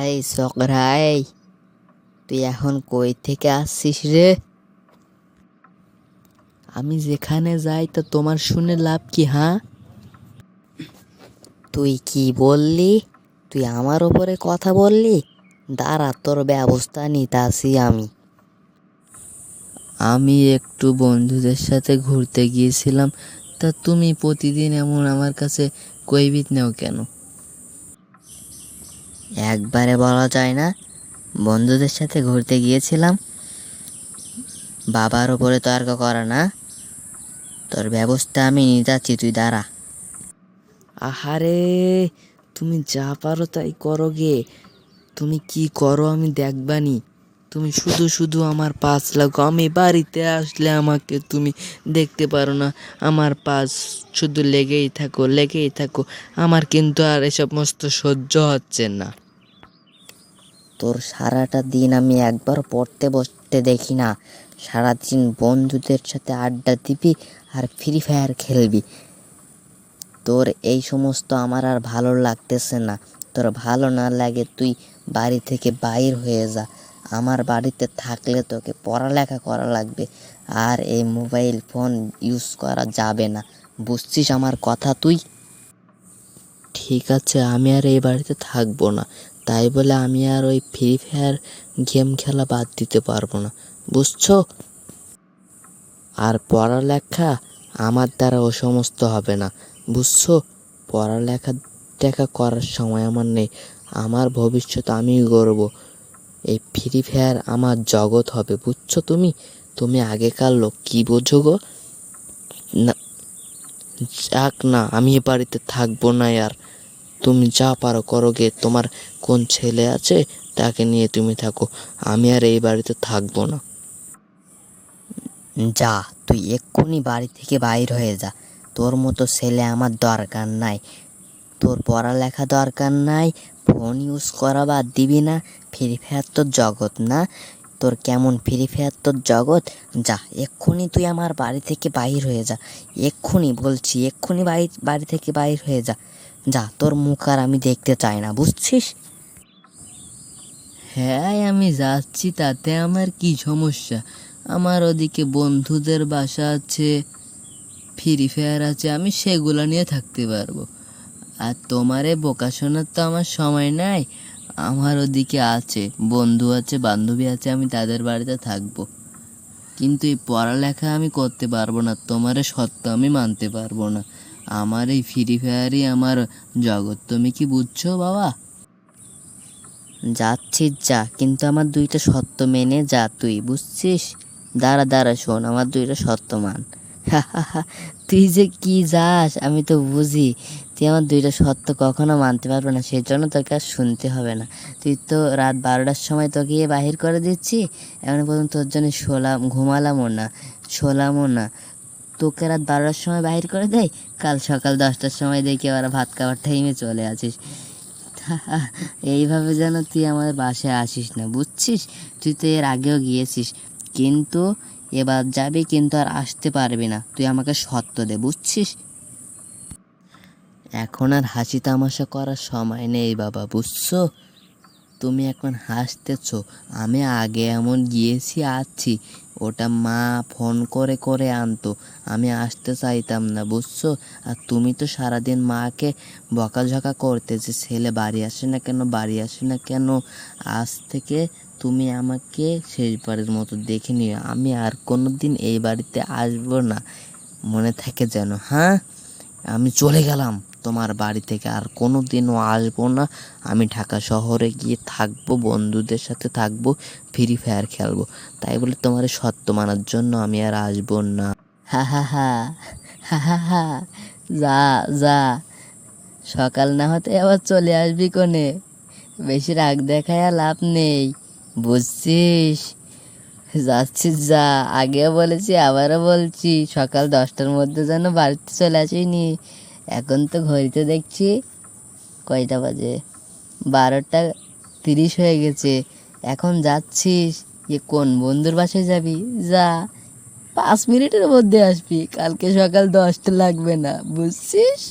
এই ছোকরাই, তুই এখন কই থেকে আসছিস রে? আমি যেখানে যাই তা তোমার শুনে লাভ কি? হ্যাঁ, তুই কি বললি? তুই আমার ওপরে কথা বললি? দাঁড়া, তোর ব্যবস্থা নিতাছি আমি। আমি একটু বন্ধুদের সাথে ঘুরতে গিয়েছিলাম, তা তুমি প্রতিদিন এমন আমার কাছে কইবিত নেও কেন? একবারে বলা যায় না? বন্ধুদের সাথে ঘুরতে গিয়েছিলাম, বাবার ওপরে তর্ক করা না? তোর ব্যবস্থা আমি নিতাছি, তুই দাঁড়া। আহারে, তুমি যা পারো তাই করো গে। তুমি কি করো আমি দেখবানি। তুমি শুধু শুধু আমার পাশ লাগো। আমি বাড়িতে আসলে আমাকে তুমি দেখতে পারো না, আমার পাশ শুধু লেগেই থাকো লেগেই থাকো। আমার কিন্তু আর এসব মস্ত সহ্য হচ্ছে না। তোর সারাটা দিন আমি একবার পড়তে বসতে দেখি না। সারাদিন বন্ধুদের সাথে আড্ডা দিবি আর ফ্রি ফায়ার খেলবি। তোর এই সমস্ত আমার আর ভালো লাগতেছে না। তোর ভালো না লাগে তুই বাড়ি থেকে বাইর হয়ে যা। আমার বাড়িতে থাকলে তোকে পড়ালেখা করা লাগবে, আর এই মোবাইল ফোন ইউজ করা যাবে না। বুঝছিস আমার কথা তুই? ঠিক আছে, আমি আর এই বাড়িতে থাকবো না। তাই বলে আমি আর ওই ফ্রি ফায়ার গেম খেলা বাদ দিতে পারবো না, বুঝছো? আর পড়ালেখা আমার দ্বারা ও সমস্ত হবে না, বুঝছো? পড়ালেখা টেখা করার সময় আমার নেই। আমার ভবিষ্যৎ আমি গড়ব। এই ফ্রি ফায়ার আমার জগৎ হবে, বুঝছো? তুমি আগেকার লোক, কি বোঝো গো? না, যাক না, আমি এ বাড়িতে থাকবো না আর। তুমি যা পারো করো গে। তোমার কোন ছেলে আছে তাকে নিয়ে তুমি থাকো। আমি আর এই বাড়িতে থাকবো না। যা, তুই এক্ষুনি বাড়ি থেকে বাইর হয়ে যা। তোর মতো ছেলে আমার দরকার নাই। তোর পড়ালেখা দরকার নাই, ফোন ইউজ করা বাদ দিবি না। ফ্রি ফায়ার তোর জগৎ না? তোর কেমন ফ্রি ফায়ার তোর জগৎ? যা, এক্ষুনি তুই আমার বাড়ি থেকে বাইর হয়ে যা। এক্ষুনি বলছি, এক্ষুনি বাড়ি থেকে বাইর হয়ে যা। যা, তোর মুখ আর আমি দেখতে চাই না, বুঝছিস? হ্যাঁ, আমি যাচ্ছি, তাতে আমার কি সমস্যা? আমার ওদিকে বন্ধুদের বাসা আছে, ফ্রি ফায়ার আছে, আমি সেগুলো নিয়ে থাকতে পারবো। আর তোমারে বোকা শোনার তো আমার সময় নাই। আমার ওদিকে আছে বন্ধু আছে, বান্ধবী আছে, আমি তাদের বাড়িতে থাকবো। কিন্তু এই পড়ালেখা আমি করতে পারবো না, তোমারে সত্য আমি মানতে পারবো না। আমার এই ফ্রি ফায়ারই আমার জগৎ, তুমি কি বুঝছো বাবা? যাচ্ছিস যা, কিন্তু আমার দুইটা শর্ত মেনে যা তুই, বুঝছিস? দাঁড়া দাঁড়া, শোন, আমার দুইটা শর্ত মান। তুই যে কি যাস আমি তো বুঝি। তুই আমার দুইটা শর্ত কখনো মানতে পারবো না, সেই জন্য তোকে আর শুনতে হবে না। তুই তো রাত 12টার সময় তোকে বাহির করে দিচ্ছি, এখন পর্যন্ত তোর জন্য ঘুমালামও না, শোলামও না। তোকে রাত 12টার সময় বাহির করে দেয়, কাল সকাল 10টার সময় দেখি আবার ভাত খাওয়ার টাইমে চলে আসিস। এইভাবে যেন তুই আমার বাসায় আসিস না, বুঝছিস? তুই তো এর আগেও গিয়েছিস, কিন্তু এবার যাবি কিন্তু আর আসতে পারবি না। তুই আমাকে শর্ত দে, বুঝছিস? এখন আর হাসি তামাশা করার সময় নেই বাবা, বুঝছো? তুমি এখন হাসতেছো। আমি আগে এমন গিয়েছি, আছি। ওটা মা ফোন করে করে আনতো, আমি আসতে চাইতাম না, বুঝছো? আর তুমি তো সারাদিন মাকে বকাঝকা করতে যে ছেলে বাড়ি আসে না কেন, বাড়ি আসে না কেন। আজ থেকে তুমি আমাকে শেষবারের মতো দেখে নিও। আমি আর কোনো দিন এই বাড়িতে আসবো না, মনে থাকে যেন, হ্যাঁ? আমি চলে গেলাম তোমার বাড়ি থেকে, আর কোনো দিনও আসবো না। আমি ঢাকা শহরে গিয়ে থাকবো, বন্ধুদের সাথে থাকবো, ফ্রি ফায়ার খেলবো। তাই বলে তোমার সত্য মানার জন্য আমি আর আসবো না। হা হা হা, হা হা হা। যা যা, সকাল না হতে আবার চলে আসবি কোনে? বেশি রাগ দেখায় আর লাভ নেই, বুঝছিস? যাচ্ছিস যা, আগেও বলেছি আবারও বলছি, সকাল 10টার মধ্যে যেন বাড়িতে চলে আসিনি। এখন তো ঘড়িতে দেখছি কয়টা বাজে, 12টা 30 হয়ে গেছে। এখন যাচ্ছিস, কোন বন্ধুর বাসায় যাবি? যা, 5 মিনিটের মধ্যে আসবি, কালকে সকাল 10টা লাগবে না, বুঝছিস?